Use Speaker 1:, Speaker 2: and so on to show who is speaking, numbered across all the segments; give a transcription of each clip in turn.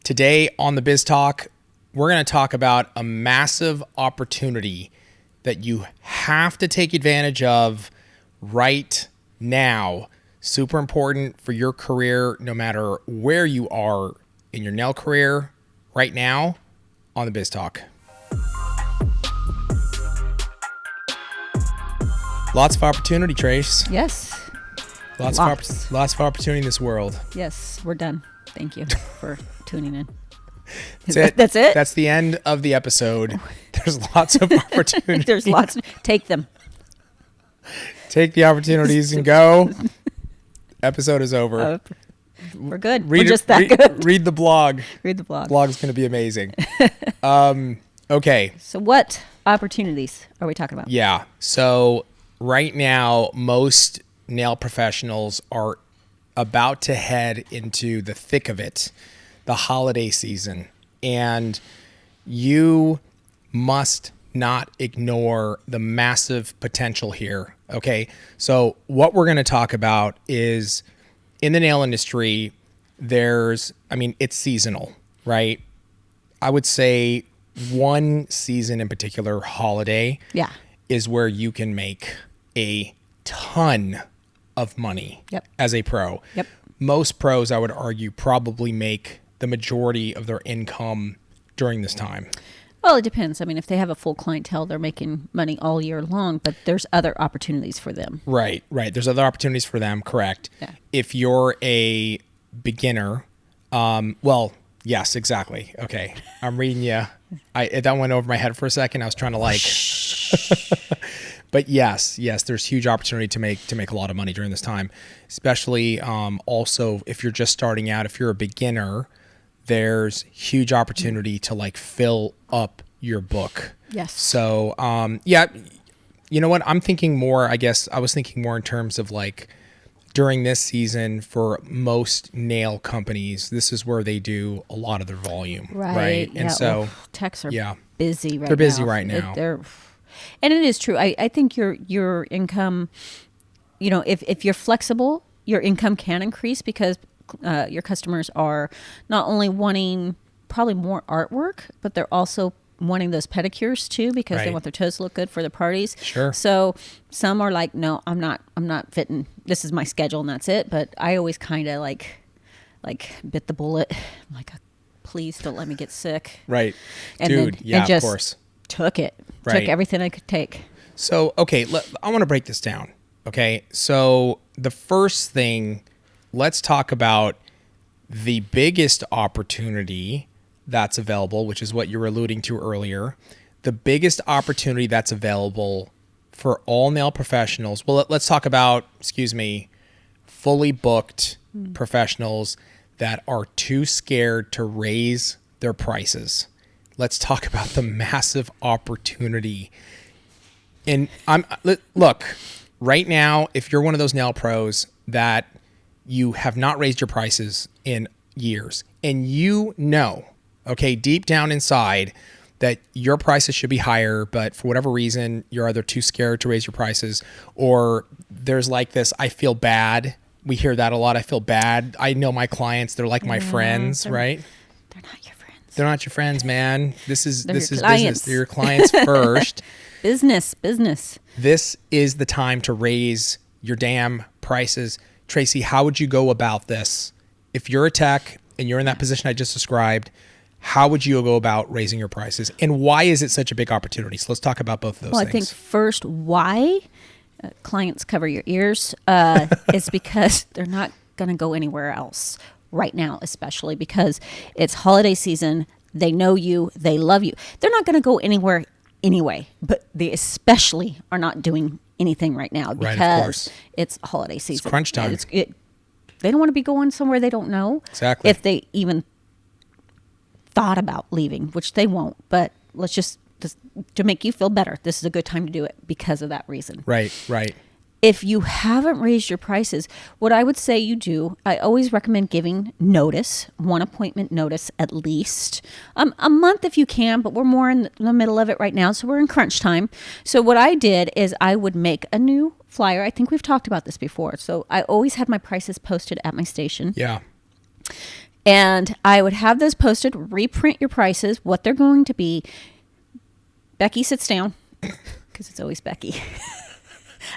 Speaker 1: Today on the Biz Talk, we're going to talk about a massive opportunity that you have to take advantage of right now. Super important for your career, no matter where you are in your nail career right now on the Biz Talk. Lots of opportunity, Trace.
Speaker 2: Yes.
Speaker 1: Lots of opportunity in this world.
Speaker 2: Yes, we're done. Thank you for tuning in.
Speaker 1: That's it.
Speaker 2: That's it?
Speaker 1: That's the end of the episode. There's lots of opportunities.
Speaker 2: There's lots. Take them.
Speaker 1: Take the opportunities and go. Episode is over.
Speaker 2: We're good. We're just that good.
Speaker 1: Read the blog.
Speaker 2: Read the blog.
Speaker 1: Blog's going to be amazing. Okay.
Speaker 2: So what opportunities are we talking about?
Speaker 1: Yeah. So right now, most nail professionals are about to head into the thick of it, the holiday season. And you must not ignore the massive potential here. Okay. So what we're going to talk about is in the nail industry, it's seasonal, right? I would say one season in particular, holiday, is where you can make a ton of money as a pro.
Speaker 2: Yep.
Speaker 1: Most pros, I would argue, probably make the majority of their income during this time.
Speaker 2: Well, it depends. I mean, if they have a full clientele, they're making money all year long, but there's other opportunities for them.
Speaker 1: Right. There's other opportunities for them, correct.
Speaker 2: Yeah.
Speaker 1: If you're a beginner, yes, exactly. Okay. I'm reading you. That went over my head for a second. I was trying to But yes, there's huge opportunity to make a lot of money during this time, especially also if you're just starting out. If you're a beginner, there's huge opportunity to fill up your book.
Speaker 2: Yes.
Speaker 1: So you know what? I'm thinking more. I guess I was thinking more in terms of during this season for most nail companies, this is where they do a lot of their volume, right?
Speaker 2: Yeah.
Speaker 1: And so
Speaker 2: techs are busy right now.
Speaker 1: They're busy right now.
Speaker 2: And it is true. I think your income, if you're flexible, your income can increase because your customers are not only wanting probably more artwork, but they're also wanting those pedicures too because they want their toes to look good for the parties.
Speaker 1: Sure.
Speaker 2: So some are like, no, I'm not fitting. This is my schedule and that's it. But I always kind of like bit the bullet. I'm like, please don't let me get sick.
Speaker 1: Right.
Speaker 2: And
Speaker 1: Dude,
Speaker 2: then,
Speaker 1: of course.
Speaker 2: Took it.
Speaker 1: Right.
Speaker 2: Took everything I could take.
Speaker 1: So, okay, I want to break this down. Okay. So the first thing, let's talk about the biggest opportunity that's available, which is what you were alluding to earlier. The biggest opportunity that's available for all nail professionals. Well, let's talk about, fully booked professionals that are too scared to raise their prices. Let's talk about the massive opportunity. And look, right now, if you're one of those nail pros that you have not raised your prices in years, and deep down inside that your prices should be higher, but for whatever reason, you're either too scared to raise your prices, or there's this, I feel bad. We hear that a lot. I feel bad. I know my clients, they're like my friends, right?
Speaker 2: They're not your friends.
Speaker 1: They're not your friends, man. This is business. They're your clients first.
Speaker 2: Business.
Speaker 1: This is the time to raise your damn prices. Tracy, how would you go about this? If you're a tech and you're in that position I just described, how would you go about raising your prices? And why is it such a big opportunity? So let's talk about both of those things.
Speaker 2: I think first, why clients cover your ears is because they're not going to go anywhere else right now, especially because it's holiday season. They know you. They love you. They're not going to go anywhere anyway, but they especially are not doing anything right now because it's holiday season.
Speaker 1: It's crunch time.
Speaker 2: They don't want to be going somewhere they don't know.
Speaker 1: Exactly.
Speaker 2: If they even thought about leaving, which they won't, but let's just to make you feel better, this is a good time to do it because of that reason.
Speaker 1: Right.
Speaker 2: If you haven't raised your prices, what I would say you do, I always recommend giving notice, one appointment notice at least, a month if you can, but we're more in the middle of it right now, so we're in crunch time. So what I did is I would make a new flyer. I think we've talked about this before. So I always had my prices posted at my station.
Speaker 1: Yeah.
Speaker 2: And I would have those posted, reprint your prices, what they're going to be. Becky sits down, because it's always Becky.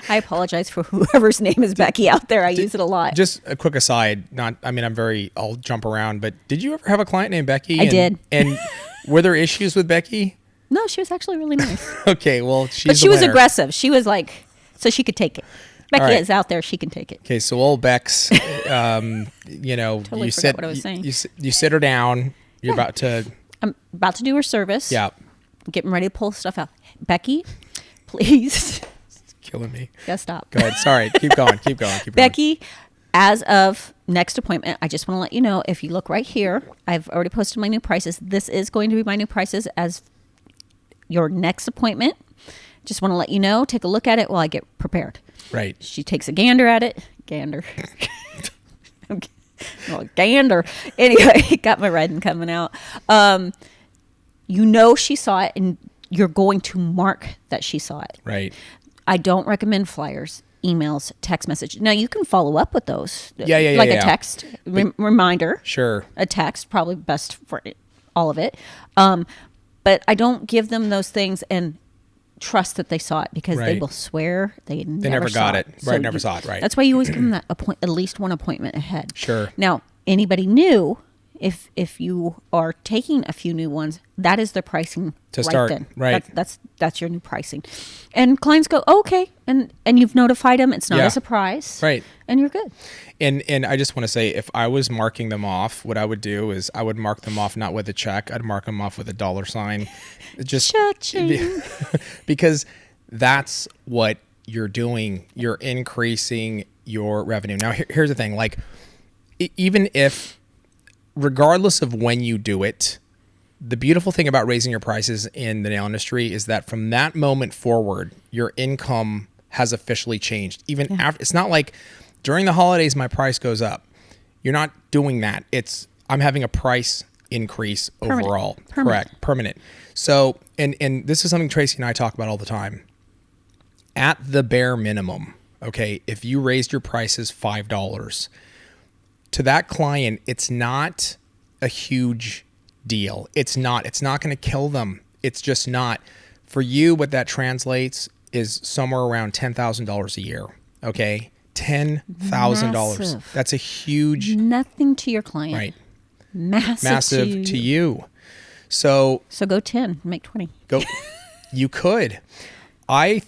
Speaker 2: I apologize for whoever's name is Becky out there. I use it a lot.
Speaker 1: Just a quick aside. I'll jump around, but did you ever have a client named Becky?
Speaker 2: I did.
Speaker 1: And were there issues with Becky?
Speaker 2: No, she was actually really nice.
Speaker 1: Okay, well,
Speaker 2: but she was aggressive. She was like, so she could take it. Becky is out there. She can take it.
Speaker 1: Okay, so old Bex,
Speaker 2: Totally
Speaker 1: you
Speaker 2: forgot what I was saying.
Speaker 1: You sit her down. You're about to.
Speaker 2: I'm about to do her service.
Speaker 1: Yeah.
Speaker 2: I'm getting ready to pull stuff out. Becky, please.
Speaker 1: It's killing me.
Speaker 2: Yeah, stop.
Speaker 1: Go ahead. Sorry. Keep going.
Speaker 2: Becky, as of next appointment, I just want to let you know, if you look right here, I've already posted my new prices. This is going to be my new prices as your next appointment. Just want to let you know, take a look at it while I get prepared.
Speaker 1: Right.
Speaker 2: She takes a gander at it. Gander. Well, gander. Anyway, got my writing coming out. She saw it, and you're going to mark that she saw it.
Speaker 1: Right.
Speaker 2: I don't recommend flyers, emails, text message. Now, you can follow up with those.
Speaker 1: Yeah.
Speaker 2: Like a text reminder.
Speaker 1: Sure.
Speaker 2: A text, probably best for all of it. But I don't give them those things and trust that they saw it, because they will swear they never
Speaker 1: got
Speaker 2: saw
Speaker 1: it. Right, never saw it, right.
Speaker 2: That's why you always give them that at least one appointment ahead.
Speaker 1: Sure.
Speaker 2: Now, anybody new, if you are taking a few new ones, that is their pricing
Speaker 1: to start.
Speaker 2: Then.
Speaker 1: Right.
Speaker 2: That's your new pricing. And clients go, okay, and you've notified them. It's not a surprise.
Speaker 1: Right.
Speaker 2: And you're good.
Speaker 1: And I just want to say, if I was marking them off, what I would do is I would mark them off not with a check. I'd mark them off with a $sign. Just
Speaker 2: Cha-ching.
Speaker 1: Because that's what you're doing. You're increasing your revenue. Now, here's the thing. Like, even if, regardless of when you do it, the beautiful thing about raising your prices in the nail industry is that from that moment forward, your income has officially changed. Even after, it's not like during the holidays, my price goes up. You're not doing that. I'm having a price increase overall. Correct. Permanent. So, and this is something Tracey and I talk about all the time. At the bare minimum, okay, if you raised your prices $5, to that client, it's not a huge deal. It's not going to kill them. It's just not. For you, what that translates is somewhere around $10,000 a year. Okay? $10,000. That's a huge.
Speaker 2: Nothing to your client.
Speaker 1: Right.
Speaker 2: Massive
Speaker 1: to you. So
Speaker 2: go 10, make 20.
Speaker 1: Go. You could. I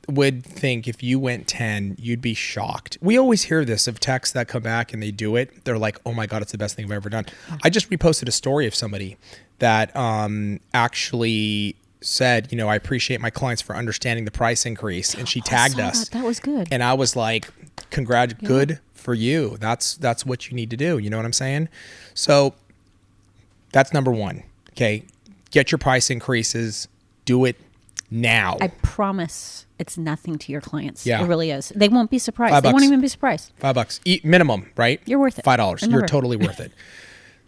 Speaker 1: would think if you went 10, you'd be shocked. We always hear this of techs that come back and they do it. They're like, oh my God, it's the best thing I've ever done. I just reposted a story of somebody that actually said, I appreciate my clients for understanding the price increase. And she tagged us.
Speaker 2: That was good.
Speaker 1: And I was like, good for you. That's what you need to do. You know what I'm saying? So that's number one. Okay. Get your price increases. Do it now.
Speaker 2: I promise it's nothing to your clients.
Speaker 1: Yeah.
Speaker 2: It really is. They won't be surprised.
Speaker 1: $5.
Speaker 2: They won't even be surprised.
Speaker 1: $5 minimum, right?
Speaker 2: You're worth it.
Speaker 1: $5. You're totally worth it.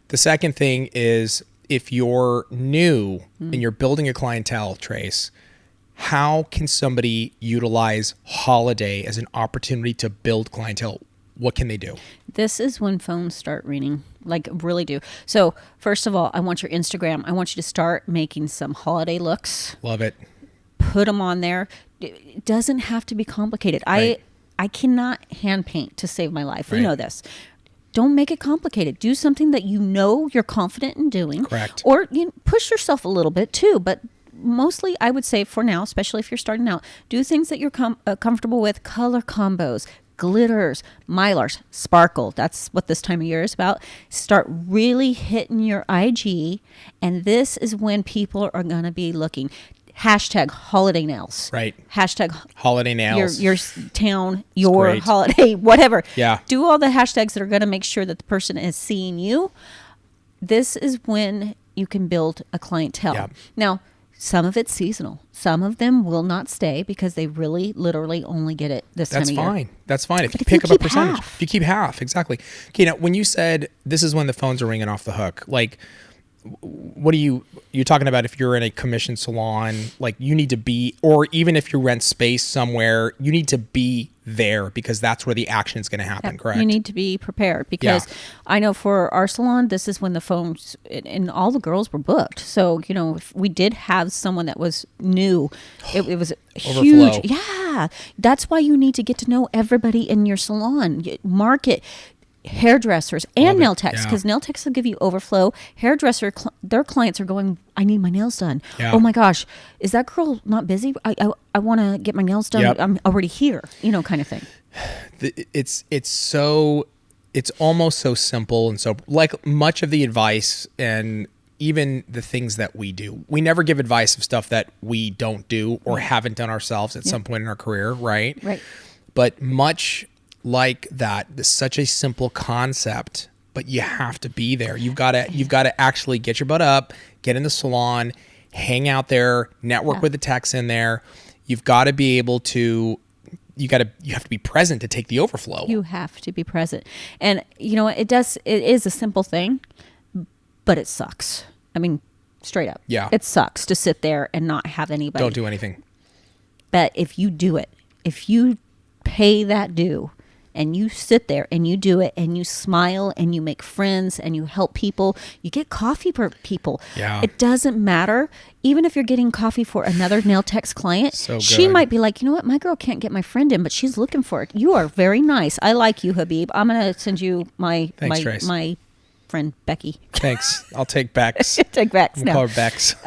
Speaker 1: The second thing is, if you're new and you're building a clientele, Trace, how can somebody utilize holiday as an opportunity to build clientele? What can they do?
Speaker 2: This is when phones start ringing, like really do. So first of all, I want your Instagram. I want you to start making some holiday looks.
Speaker 1: Love it.
Speaker 2: Put them on there. It doesn't have to be complicated.
Speaker 1: Right.
Speaker 2: I cannot hand paint to save my life.
Speaker 1: Right.
Speaker 2: We know this. Don't make it complicated. Do something that you're confident in doing.
Speaker 1: Correct.
Speaker 2: Or push yourself a little bit too, but mostly I would say for now, especially if you're starting out, do things that you're comfortable with. Color combos, glitters, mylars, sparkle. That's what this time of year is about. Start really hitting your IG, and this is when people are going to be looking. Hashtag holiday nails.
Speaker 1: Right.
Speaker 2: Hashtag
Speaker 1: holiday nails.
Speaker 2: Your town, your holiday, whatever.
Speaker 1: Yeah.
Speaker 2: Do all the hashtags that are going to make sure that the person is seeing you. This is when you can build a clientele.
Speaker 1: Yeah.
Speaker 2: Now, some of it's seasonal. Some of them will not stay because they really literally only get it this time of year.
Speaker 1: That's fine. If you
Speaker 2: if
Speaker 1: pick
Speaker 2: you
Speaker 1: up a
Speaker 2: keep
Speaker 1: percentage.
Speaker 2: half.
Speaker 1: If you keep half, exactly. Okay, now when you said this is when the phones are ringing off the hook, like what you're talking about if you're in a commission salon, like you need to be, or even if you rent space somewhere, you need to be there because that's where the action is going to happen, correct?
Speaker 2: You need to be prepared because I know for our salon, this is when the phones and all the girls were booked. So, if we did have someone that was new, it was huge.
Speaker 1: Overflow.
Speaker 2: Yeah. That's why you need to get to know everybody in your salon. Market hairdressers and nail techs, because nail techs will give you overflow. Hairdresser, their clients are going, I need my nails done. Oh my gosh, is that girl not busy? I want to get my nails done. I'm already here, kind of thing.
Speaker 1: It's almost so simple, and so like much of the advice and even the things that we do, we never give advice of stuff that we don't do or haven't done ourselves at some point in our career, right? But much like that, it's such a simple concept, but you have to be there. You've got to actually get your butt up, get in the salon, hang out there, network with the techs in there. You've got to be able to, you have to be present to take the overflow.
Speaker 2: You have to be present. And it is a simple thing, but it sucks. I mean, straight up.
Speaker 1: Yeah.
Speaker 2: It sucks to sit there and not have anybody.
Speaker 1: Don't do anything.
Speaker 2: But if you do it, if you pay that due, and you sit there and you do it and you smile and you make friends and you help people, you get coffee for people.
Speaker 1: Yeah.
Speaker 2: It doesn't matter. Even if you're getting coffee for another nail tech's client, she might be like, you know what, my girl can't get my friend in, but she's looking for it. You are very nice. I like you, Habib. I'm going to send you my friend Becky.
Speaker 1: Thanks. I'll take Bex.
Speaker 2: Take Bex.
Speaker 1: We'll call her Bex.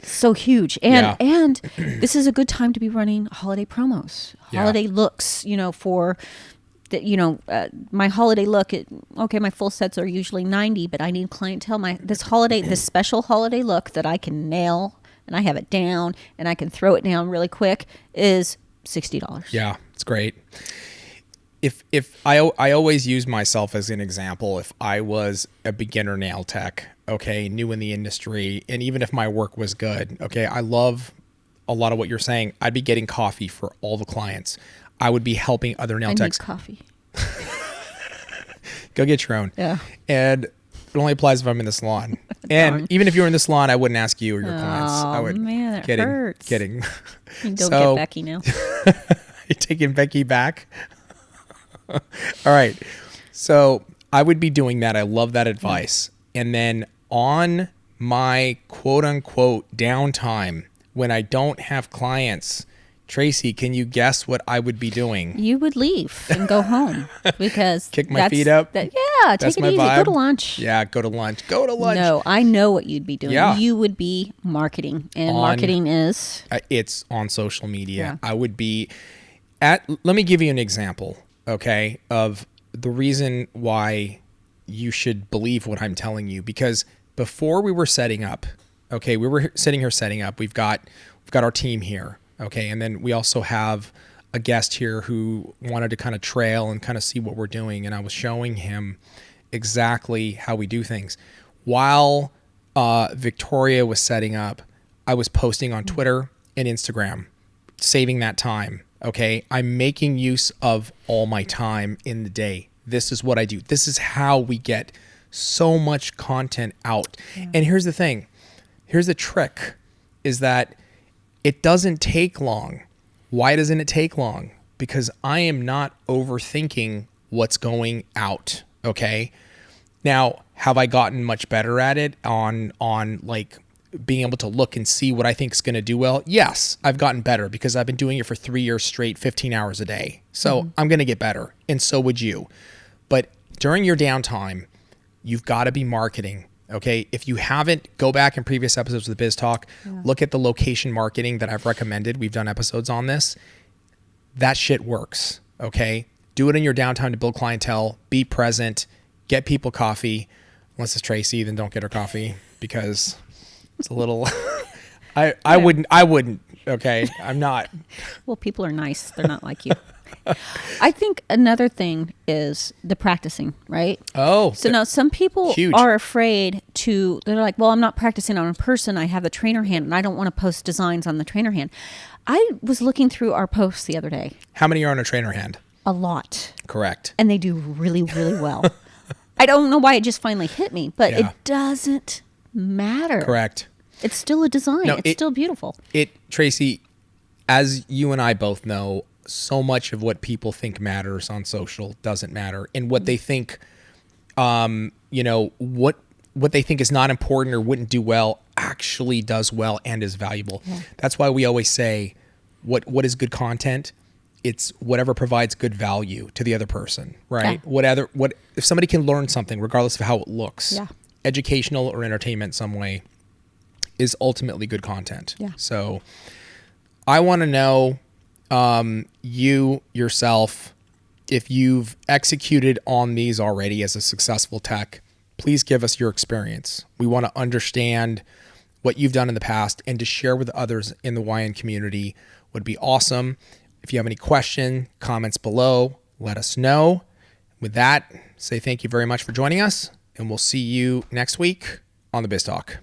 Speaker 2: So huge. And this is a good time to be running holiday promos, holiday looks, for the, my holiday look. My full sets are usually 90, but I need clientele. This special holiday look that I can nail and I have it down and I can throw it down really quick is $60.
Speaker 1: Yeah, it's great. If I always use myself as an example, if I was a beginner nail tech, new in the industry, and even if my work was good, I love a lot of what you're saying. I'd be getting coffee for all the clients. I would be helping other nail techs.
Speaker 2: I need coffee.
Speaker 1: Go get your own.
Speaker 2: Yeah.
Speaker 1: And it only applies if I'm in the salon. And even if you were in the salon, I wouldn't ask you or your clients. I would.
Speaker 2: Man, that hurts.
Speaker 1: Kidding.
Speaker 2: You can go get Becky now.
Speaker 1: You taking Becky back? All right. So I would be doing that. I love that advice. And then on my quote unquote downtime, when I don't have clients, Tracey, can you guess what I would be doing?
Speaker 2: You would leave and go home because
Speaker 1: kick my feet up.
Speaker 2: Take
Speaker 1: That's
Speaker 2: it
Speaker 1: my
Speaker 2: easy.
Speaker 1: vibe.
Speaker 2: Go to lunch.
Speaker 1: Yeah, go to lunch. Go to lunch.
Speaker 2: No, I know what you'd be doing.
Speaker 1: Yeah.
Speaker 2: You would be marketing, and marketing is
Speaker 1: it's on social media.
Speaker 2: Yeah.
Speaker 1: I would be let me give you an example, of the reason why you should believe what I'm telling you, because before we were setting up, we were sitting here setting up. We've got our team here, and then we also have a guest here who wanted to kind of trail and kind of see what we're doing, and I was showing him exactly how we do things. While Victoria was setting up, I was posting on Twitter and Instagram, saving that time. I'm making use of all my time in the day. This is what I do. This is how we get so much content out. Yeah. And here's the thing. Here's the trick, is that it doesn't take long. Why doesn't it take long? Because I am not overthinking what's going out. Now, have I gotten much better at it on like being able to look and see what I think is going to do well? Yes, I've gotten better because I've been doing it for 3 years straight, 15 hours a day. So I'm going to get better, and so would you. But during your downtime, you've got to be marketing. If you haven't, go back in previous episodes of the Biz Talk, look at the location marketing that I've recommended. We've done episodes on this. That shit works. Do it in your downtime to build clientele, be present, get people coffee. Unless it's Tracey, then don't get her coffee because it's a little, I wouldn't, I'm not.
Speaker 2: Well, people are nice. They're not like you. I think another thing is the practicing, right?
Speaker 1: Oh.
Speaker 2: So now some people are afraid they're like, well, I'm not practicing on a person. I have a trainer hand and I don't want to post designs on the trainer hand. I was looking through our posts the other day.
Speaker 1: How many are on a trainer hand?
Speaker 2: A lot.
Speaker 1: Correct.
Speaker 2: And they do really, really well. I don't know why it just finally hit me, but
Speaker 1: Yeah.
Speaker 2: it doesn't matter.
Speaker 1: Correct.
Speaker 2: It's still a design.
Speaker 1: No,
Speaker 2: it's still beautiful.
Speaker 1: Tracy, as you and I both know, so much of what people think matters on social doesn't matter. And what they think, what they think is not important or wouldn't do well actually does well and is valuable.
Speaker 2: Yeah.
Speaker 1: That's why we always say, what is good content? It's whatever provides good value to the other person, right?
Speaker 2: Yeah.
Speaker 1: What if somebody can learn something regardless of how it looks,
Speaker 2: Yeah.
Speaker 1: educational or entertainment some way, is ultimately good content.
Speaker 2: Yeah.
Speaker 1: So I want to know, you yourself, if you've executed on these already as a successful tech, please give us your experience. We want to understand what you've done in the past, and to share with others in the YN community would be awesome. If you have any question, comments below, let us know. With that, say thank you very much for joining us, and we'll see you next week on the Biz Talk.